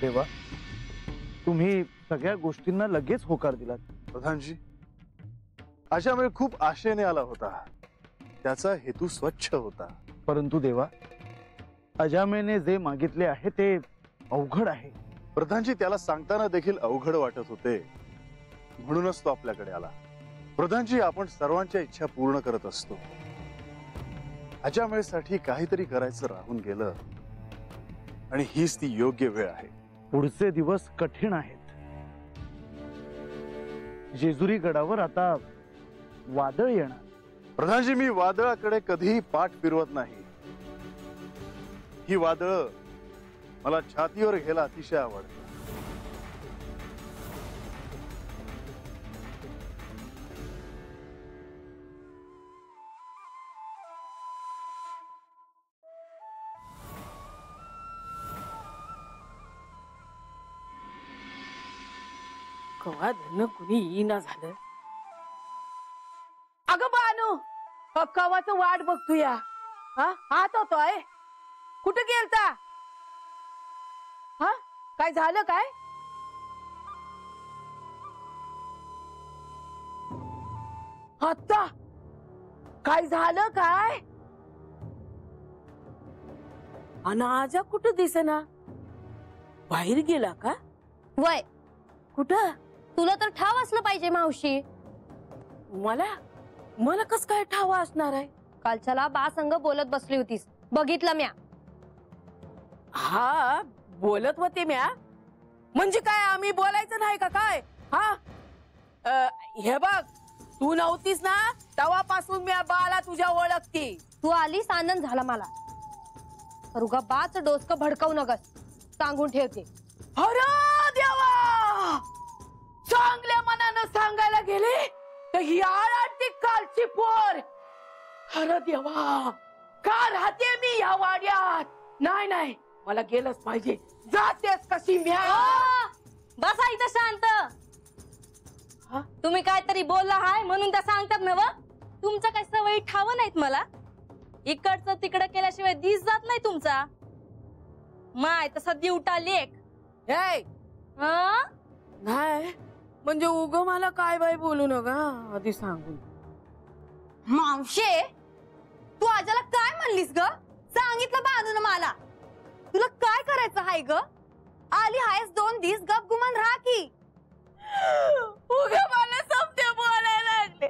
देवा, तुम्ही सगळ्या गोष्टींना लगेच होकार दिलात। प्रधानजी, अजामेळ खूप आशेने आला होता, त्याचा हेतू स्वच्छ होता। परंतु देवा, अजामेने जे मागितले आहे ते अवघड आहे। प्रधानजी, त्याला सांगताना देखील अवघड वाटत होते, म्हणूनच तो आपल्याकडे आला। प्रधानजी, आपण सर्वांच्या इच्छा पूर्ण करत असतो। अजामेळसाठी काहीतरी करायचं राहून गेलं आणि हीच ती योग्य वेळ आहे। पुढचे दिवस कठीण आहेत। जेजुरी गडावर आता वादळ येणार। प्रधानजी, मी वादळाकडे कधीही पाठ फिरवत नाही। ही वादळ मला छातीवर घ्यायला अतिशय आवडतं। कवा धन कुणी येईना झालं। अगं बानू, कवाच वाट बघतोया। हा हात होतोय, कुठे गेलता? हा काय झालं काय? आता काय झालं काय? अनाजा कुठं दिसेना, बाहेर गेला का? वय कुठं? तुला तर ठाव असलं पाहिजे मावशी। मला कस काय ठाव असणार आहे? कालच्याला बा संग बोलत बसली होतीस, बघितलं म्या। हा बोलत होते म्या, म्हणजे काय आम्ही बोलायचं नाही का काय? हा हे बघ, तू नव्हतीस ना तेव्हापासून म्या बाला तुझ्या ओळखती। तू आलीस आनंद झाला मला, तर उगा बाच डोसकं भडकवू नकस, सांगून ठेवते। अरे देवा, चांगल्या मनानं सांगायला गेले तर ही आळाटी कालची पोर। अरे देवा, का राहते मी या वाड्यात? नाही नाही, मला गेलंच पाहिजे। जातेस कशी म्या? बसा इथं शांत। तुम्ही काहीतरी बोलला हाय म्हणून त्या सांगतात ना व? तुमचं काय सवयी ठाव नाहीत मला? इकडचं तिकडं केल्याशिवाय दिस जात नाही तुमचा। माय तसा दिवटा लेख। हे नाही म्हणजे उग मला काय बाई बोलू नका आधी सांगून। मावशे, तू आजाला काय म्हणलीस ग? सांगितलं बांधून मला। तुला काय करायचं हाय ग? आली हायस 2 दिवस गप गुमान राहा की। उग मला शब्द बोलायला लागले।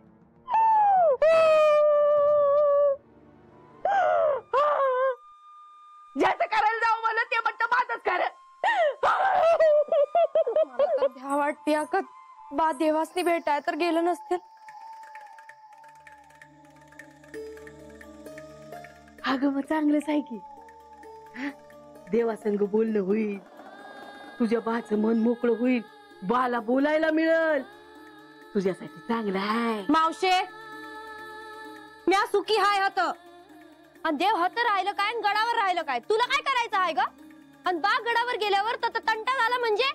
ज्याचं करायला जाऊ मला ते म्हणतं माझंच कर। मला तर भ्या वाटते का बा देवासनी भेटाय तर गेलं नसते। अगं मग चांगलंच आहे की, देवासंग बोलणं होईल, तुझ्या बाचं मन मोकळं होईल, बाला बोलायला मिळेल, तुझ्यासाठी चांगलं आहे। मावशे, म्या सुखी हाय हत आणि देव हत राहिलं काय आणि गडावर राहिलं काय? तुला काय करायचं आहे ग? आणि बा गडावर गेल्यावर तंटा झाला म्हणजे?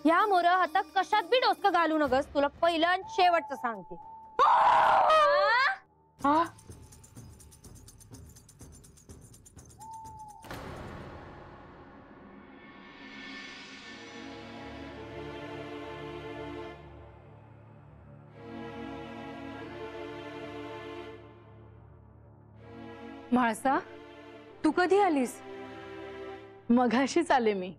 या मोर आता कशात बी डोसकं घालू नगस, तुला पहिलं आणि शेवटचं सांगते। म्हाळसा, तू कधी आलीस? मघाशीच आले मी,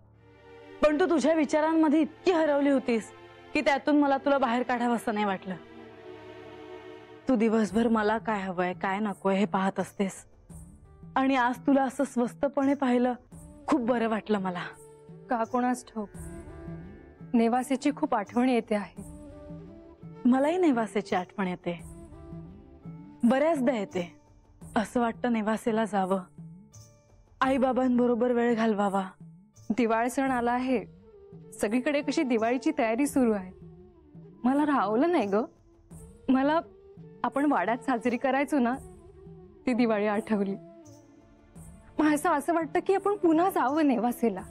पण तू तुझ्या विचारांमध्ये इतकी हरवली होतीस की त्यातून मला तुला बाहेर काढावं असं नाही वाटलं। तू दिवसभर मला काय हवंय काय नकोय हे पाहत असतेस, आणि आज तुला असं स्वस्तपणे पाहिलं, खूप बरं वाटलं मला। का कोणास ठाऊक, नेवासेची खूप आठवण येते आहे। मलाही नेवासेची आठवण येते, बऱ्याचदा येते। असं वाटतं नेवासेला जावं, आई बाबांबरोबर वेळ घालवावा। दिवाळी सण आला आहे, सगळीकडे कशी दिवाळीची तयारी सुरू आहे। मला राहवलं नाही ग, मला आपण वाड्यात साजरी करायचो ना ती दिवाळी आठवली। मला असं वाटतं की आपण पुन्हा जावं नेवासेला।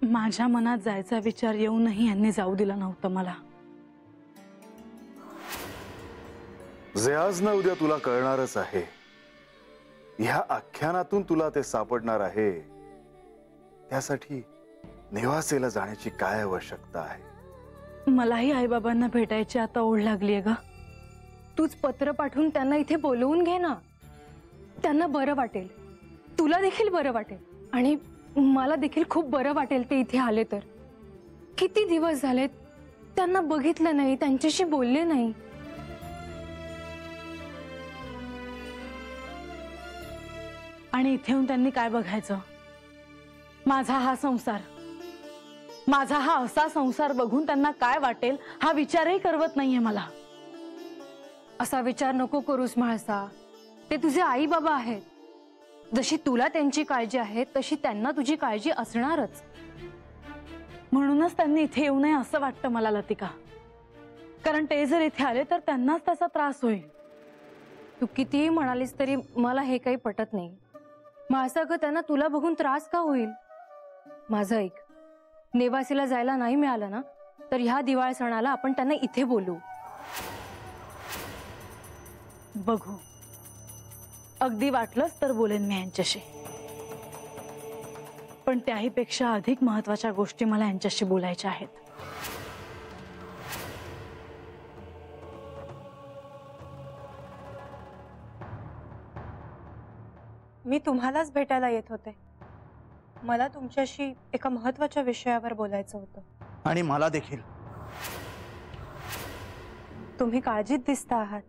माझ्या मनात जायचा विचार येऊनही यांनी जाऊ दिला नव्हतं मला। जे आज ना उद्या तुला कळणारच आहे, ह्या आख्यानातून तुला ते सापडणार आहे। त्यासाठी नेवासेला जाण्याची काय आवश्यकता आहे? मलाही आईबाबांना भेटायची आता ओढ लागलीये ग. तूच पत्र पाठवून त्यांना इथे बोलवून घे ना. त्यांना बरं वाटेल, तुला देखील बरं वाटेल आणि मला देखील खूप बरं वाटेल ते इथे आले तर. किती दिवस झालेत त्यांना बघितलं नाही, त्यांच्याशी बोलले नाही. आणि इथे येऊन त्यांनी काय बघायचं? माझा हा संसार, माझा हा असा संसार बघून त्यांना काय वाटेल हा विचारही करवत नाहीये मला. असा विचार नको करूस म्हाळसा. ते तुझे आई बाबा आहेत. जशी तुला त्यांची काळजी आहे तशी त्यांना तुझी काळजी असणारच. म्हणूनच त्यांनी इथे येऊ नये असं वाटतं मला लतिका. कारण ते जर इथे आले तर त्यांनाच त्याचा त्रास होईल. तू कितीही म्हणालीस तरी मला हे काही पटत नाही. म्हाळसा ग, त्यांना तुला बघून त्रास का होईल? माझं ऐक, नेवासीला जायला नाही मिळालं ना तर ह्या दिवाळ सणाला आपण त्यांना इथे बोलू. बघू, अगदी वाटलंच तर बोलेन मी यांच्याशी. पण त्याही पेक्षा अधिक महत्वाच्या गोष्टी मला यांच्याशी बोलायच्या आहेत. मी तुम्हालाच भेटायला येत होते. मला तुमच्याशी एका महत्वाच्या विषयावर बोलायचं होतं. आणि मला देखील. तुम्ही काळजीत दिसता आहात.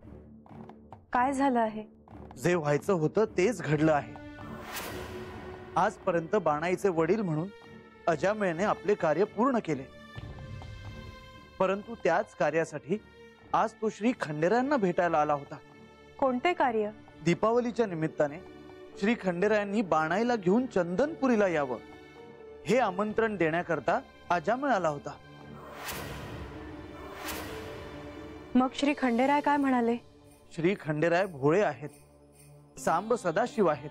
काय झालं आहे? जे व्हायचं होतं तेच घडलं आहे. आजपर्यंत बाणाईचे वडील म्हणून अजामेळने आपले कार्य पूर्ण केले. परंतु त्याच कार्यासाठी आज तो श्री खंडेरायांना भेटायला आला होता. कोणते कार्य? दीपावलीच्या निमित्ताने श्री खंडेरायांनी बाणाईला घेऊन चंदनपुरीला यावं हे आमंत्रण देण्याकरता अजामेळ आला होता. मग श्री खंडेराय काय म्हणाले? श्री खंडेराय भोळे आहेत, सांब सदाशिव आहेत.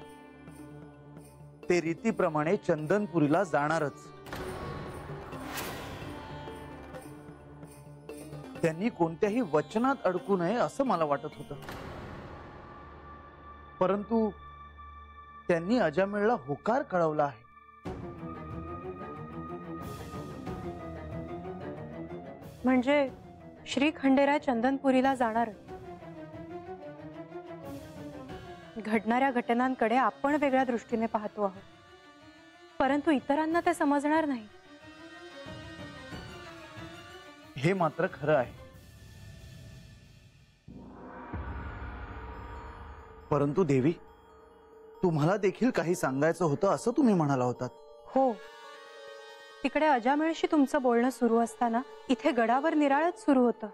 ते रीतीप्रमाणे चंदनपुरीला जाणारच. त्यांनी कोणत्याही वचनात अडकू नये असं मला वाटत होतं. परंतु त्यांनी अजामेळला होकार कळवला आहे. म्हणजे श्री खंडेराय चंदनपुरीला जाणार. घडणाऱ्या घटनांकडे आपण वेगळ्या दृष्टीने पाहतो आहोत, परंतु इतरांना ते समजणार नाही. हे मात्र खरं आहे. परंतु देवी, तुम्हाला देखील काही सांगायचं होतं असं तुम्ही म्हणाला होतात. हो, तिकडे अजामेळशी तुमचं बोलणं सुरू असताना इथे गडावर निराळच सुरू होतं.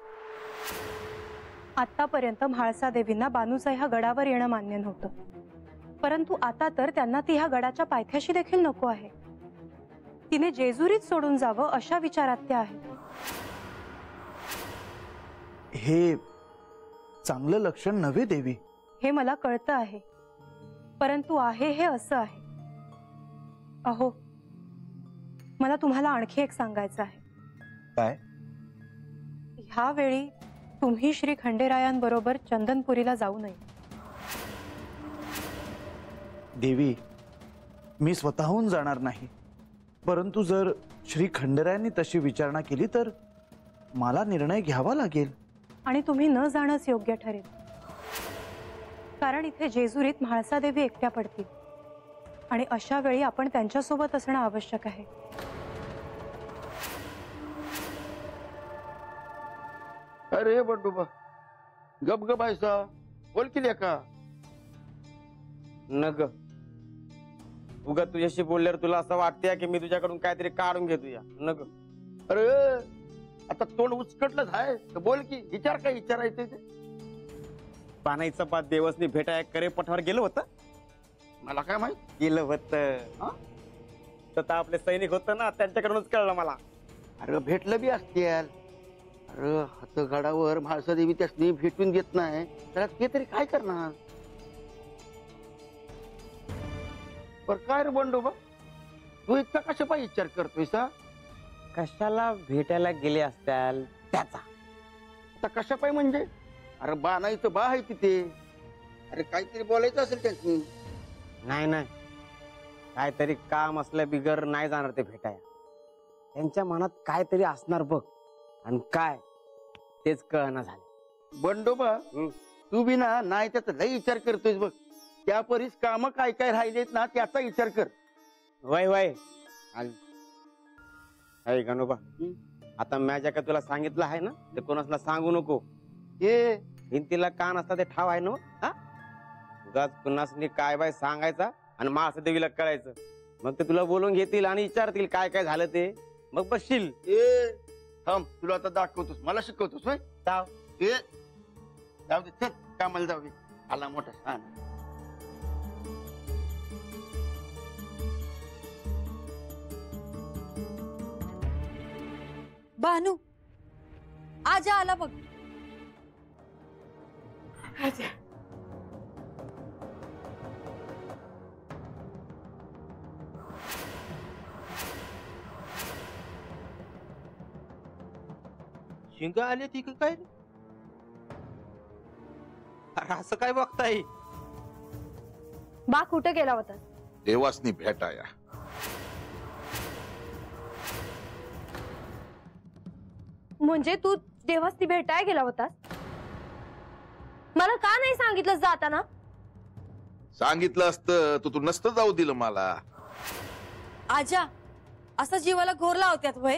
आतापर्यंत म्हाळसा देवींना बानूचा ह्या गडावर येणं मान्य नव्हतं, परंतु आता तर त्यांना ती ह्या गडाच्या पायथ्याशी देखील नको आहे. तिने जेजुरीत सोडून जावं अशा विचारात त्या आहेत. हे चांगलं लक्षण नव्हे देवी. हे मला कळतं आहे, परंतु आहे हे असं आहे. अहो, मला तुम्हाला आणखी एक सांगायचं आहे. काय? ह्या वेळी तुम्ही श्री खंडेरायांबरोबर चंदनपुरीला जाऊ नये. देवी, मी स्वतःहून जाणार नाही. परंतु जर श्री खंडेरायांनी तशी विचारणा केली तर मला निर्णय घ्यावा लागेल. आणि तुम्ही न जाणंच योग्य ठरेल, कारण इथे जेजुरीत म्हाळसा देवी एकट्या पडतील आणि अशा वेळी आपण त्यांच्यासोबत असणं आवश्यक आहे. अरे बंडूबा, गप गप ऐसा बोल की लेका. न ग, उगा तुझ्याशी बोलल्यावर तुला असं वाटतंय की मी तुझ्याकडून काहीतरी काढून घेतो या. न ग. अरे आता तोंड उचकटलंच आहे तर बोल की, विचार काय विचारायचं ते. बाणाईचं पाच देवसनी भेटाय करे पठावर गेलो होतं. मला काय माहित. गेलं होतं तर आपले सैनिक होतं ना, त्यांच्याकडूनच कळलं मला. अरे भेटलं बी असतील. अरे हातगडावर म्हाळसा देवी त्यासनी भेटून देत नाही तर ते तरी काय करणार. पर काय रे बंडोबा, तू इतका कशा पाय विचार करतोय सा? कशाला भेटायला गेले असत्याल त्याचा. आता कशा पाय म्हणजे? अरे बाणाईचं बा आहे तिथे. अरे काहीतरी बोलायचं असेल त्यासनी. नाही नाही, काहीतरी काम असल्या बिगर नाही जाणार ते भेटाया. त्यांच्या मनात काहीतरी असणार बघ, आणि काय तेच कळना झालं. बंडोबा तू बी ना नाही त्याचा लई विचार करतोय बघ. त्या परीस काम काय काय राहिलेत ना त्याचा विचार कर. वय वय अरे गणोबा, आता माझ्या का तुला सांगितलं आहे ना, ते कोणाला सांगू नको. हे भिंतीला कान असता ते ठाव आहे ना. हा उगाच कुणासनी काय बाय सांगायचा आणि मास देवीला कळायचं, मग ते तुला बोलून घेतील आणि विचारतील काय काय झालं ते, मग बसशील. ए थांब, तुला आता दाखवतोस, मला शिकवतोस होय. जाव. ए जाऊ दे, चल कामाला जाऊ दे. आला मोठा छान. भानू आजा आला बघ. आजा शिंग आले ती काय रे? अरे असं काय बघताय? बा कुठे गेला होता? देवासनी भेटाया. म्हणजे तू देवासनी भेटाय गेला होता? मला का नाही सांगितलं जाताना? सांगितलं असतं तू नसतं जाऊ दिलं मला. आजा असं जीवाला घोर लावत्यात वय.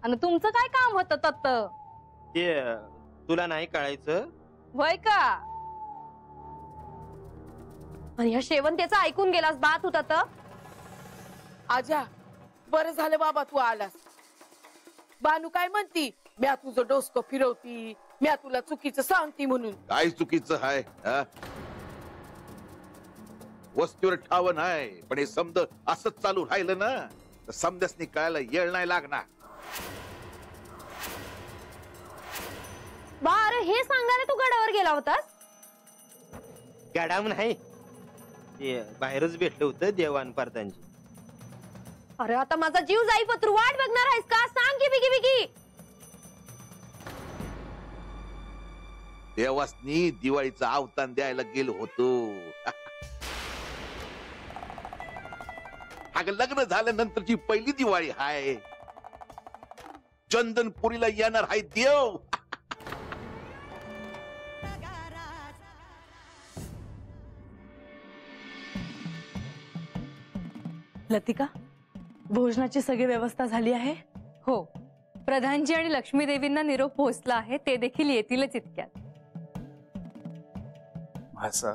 आणि तुमचं काय काम होतं तत्त? ते तुला नाही कळायचं वय का? आणि ह्या शेवंतेचं ऐकून गेलास बात होता तर? आजा बरं झालं बाबा तू आलास. बानू काय म्हणती, म्या तुझं डोसकं फिरवती, म्या तुला चुकीचं सांगती म्हणून. काय चुकीचं आहे? वस्तीवर ठाव नाही, पण हे समज असंच चालू राहिलं ना तर समजसनी कळायला येळ नाही लागणार. बा अरे हे सांगायला तू गडावर गेला होतास? गडाम नाही, ते बाहेरच भेटलं होतं देवान परदांची. अरे आता माझा जीव जाई पत्र वाट बघणार आहेस का? सांग की बिगी बिगी. देवासनी दिवाळीचं आवतान द्यायला गेलो होतो. अगं लग्न झाल्यानंतरची पहिली दिवाळी हाय. चंदनपुरीला येणार आहे देव. लतिका, भोजनाची सगळी व्यवस्था झाली आहे? हो, प्रधानजी आणि लक्ष्मी देवींना निरोप पोहोचला आहे, ते देखील येतीलच इतक्यात. भासा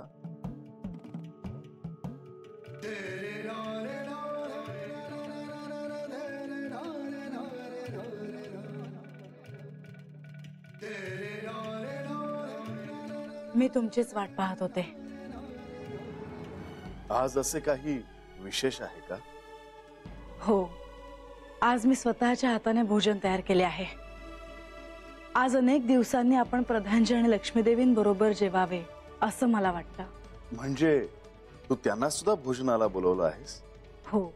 मी तुमचीच वाट पाहत होते. आज असे काही विशेष आहे का? हो, आज मी स्वतःच्या हाताने भोजन तयार केले आहे. आज अनेक दिवसांनी आपण प्रधानजी आणि लक्ष्मीदेवींबरोबर जेवावे असं मला वाटतं. म्हणजे तू त्यांना सुद्धा भोजनाला बोलवलं आहेस? हो,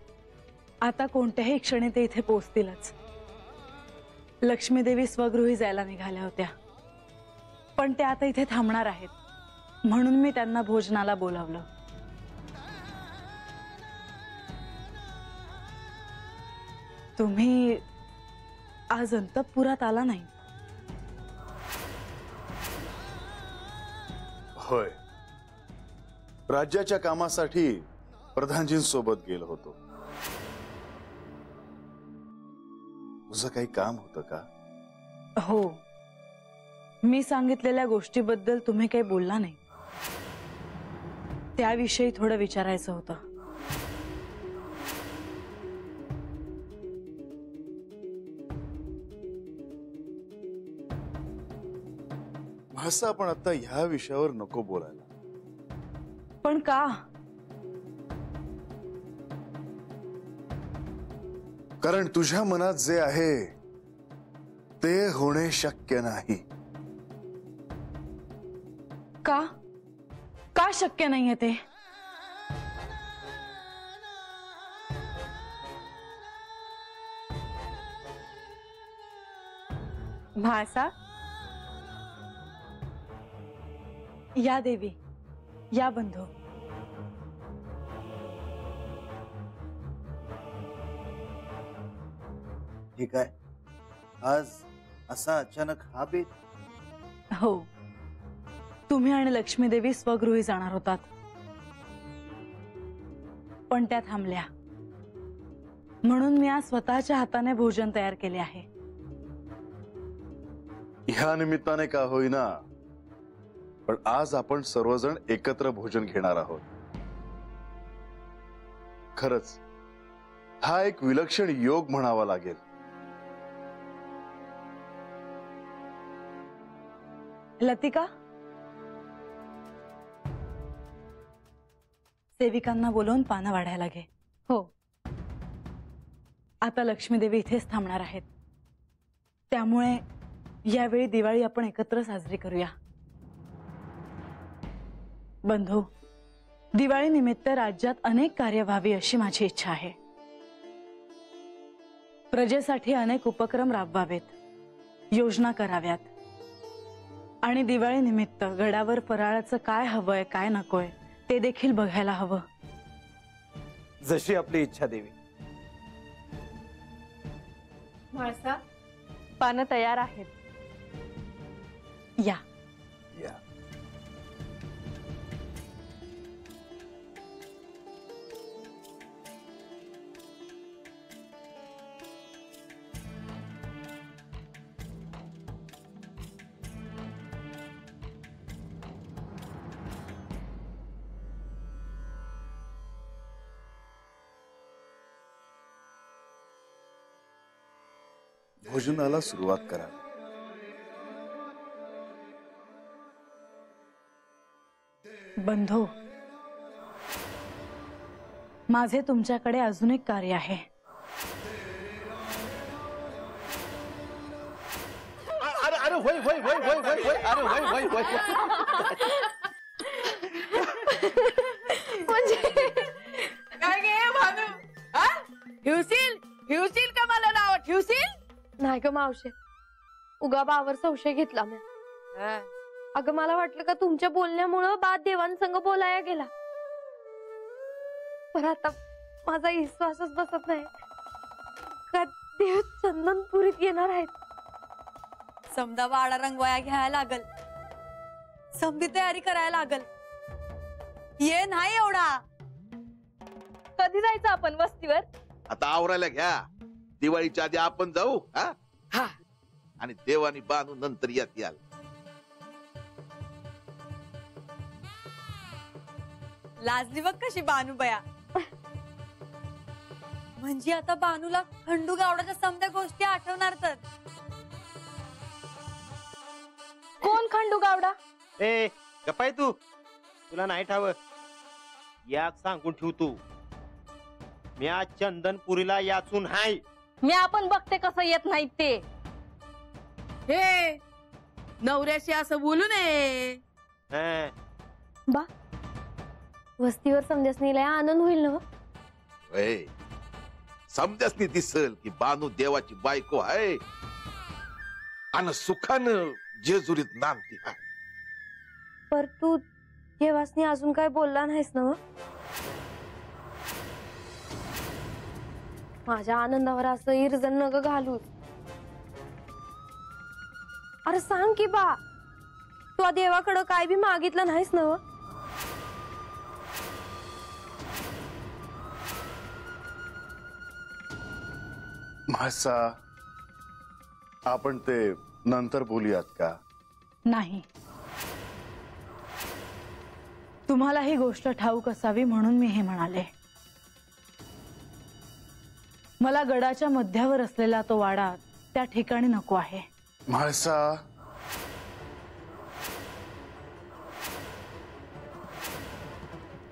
आता कोणत्याही क्षणी ते इथे पोहोचतीलच. लक्ष्मीदेवी स्वगृही जायला निघाल्या होत्या, पण ते आता इथे थांबणार आहेत, म्हणून मी त्यांना भोजनाला बोलावलं. तुम्ही आज अंतःपुरात आला नाही? होय, राज्याच्या कामासाठी प्रधानजींसोबत गेलो होतो. तुझं काही काम होतं का? हो, मी सांगितलेल्या गोष्टीबद्दल तुम्ही काही बोलला नाही, त्याविषयी थोडं विचारायचं होतं. भासा, आपण आता ह्या विषयावर नको बोलायला. पण का? कारण तुझ्या मनात जे आहे ते होणे शक्य नाही. का? का शक्य नाहीये ते? भासा, या देवी, या बंधू. ठीक आहे, आज असा अचानक हा बेत? हो, तुम्ही आणि लक्ष्मी देवी स्वगृही जाणार होतात, पण त्या थांबल्या. म्हणून मी आज स्वतःच्या हाताने भोजन तयार केले आहे. ह्या निमित्ताने का होईना, पण आज आपण सर्वजण एकत्र भोजन घेणार आहोत. खरंच हा एक विलक्षण योग म्हणावा लागेल. लतिका, सेविकांना बोलवून पानं वाढायला घे. हो. आता लक्ष्मी देवी इथेच थांबणार आहेत, त्यामुळे यावेळी दिवाळी आपण एकत्र साजरी करूया. बंधू, दिवाळी निमित्त राज्यात अनेक कार्य व्हावी अशी माझी इच्छा आहे. प्रजेसाठी अनेक उपक्रम राबवावेत, योजना कराव्यात, आणि दिवाळी निमित्त गडावर फराळाचं काय हवंय काय नकोय ते देखील बघायला हवं. जशी आपली इच्छा देवी. म्हाळसा, पानं तयार आहेत. या. या. भोजनाला सुरुवात करा. बंधू, माझे तुमच्याकडे अजून एक कार्य आहे. अरे अरे होय होय होय होय होय होय अरे होय होय होय. काय गे भानू, हा? ठेवशील का मला नाव ठेवशील? नाही ग मावशे, उगा बावर संशय घेतला मी. अगं मला वाटलं का तुमच्या बोलण्यामुळं बाद देवांसंग बोलाया गेला, पण आता माझा विश्वासच बसत नाही का देव चंदनपुरीत येणार आहेत. समजा वाडा रंगवाया घ्यायला लागल, समधी तयारी करायला लागल. ये नाही एवढा. कधी जायचं आपण वस्तीवर? आता आवरायला घ्या, दिवाळीच्या आधी आपण जाऊ. हा, आणि देवानी बांधून नंतर यात याल. लाजली बघ कशी बानूबया. म्हणजे आता बानूला खंडू गावडाच्या समध्या गोष्टी आठवणार तर. कोण खंडू गावडा? ए गपाय तू, तुला नाही ठाव. याक सांगून ठेव तू, मी आज चंदनपुरीला याचून हाय. मी आपण बघते कसं येत नाहीत ते. हे नवऱ्याशी असं बोलू नये. बा, वस्तीवर समजसनीला आनंद होईल ना? होय, समजासनी दिसल की बानू देवाची बायको आहे आणि सुखानं जेजुरीत नांदती आहे. पर तू देवासनी अजून काय बोलला नाहीस ना? माझ्या आनंदावर असं इरजन नग घालू. अरे सांग की बा, तू देवाकडं काय बी मागितलं नाहीस ना? म्हाळसा, आपण ते नंतर बोलूयात का? नाही, तुम्हाला ही गोष्ट ठाऊक असावी म्हणून मी हे म्हणाले. मला गडाच्या मध्यावर असलेला तो वाडा त्या ठिकाणी नको आहे. म्हाळसा,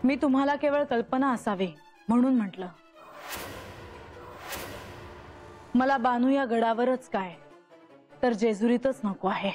मी तुम्हाला केवळ कल्पना असावी म्हणून म्हटलं. मला बानू या गडावरच काय तर जेजुरीतच नको आहे.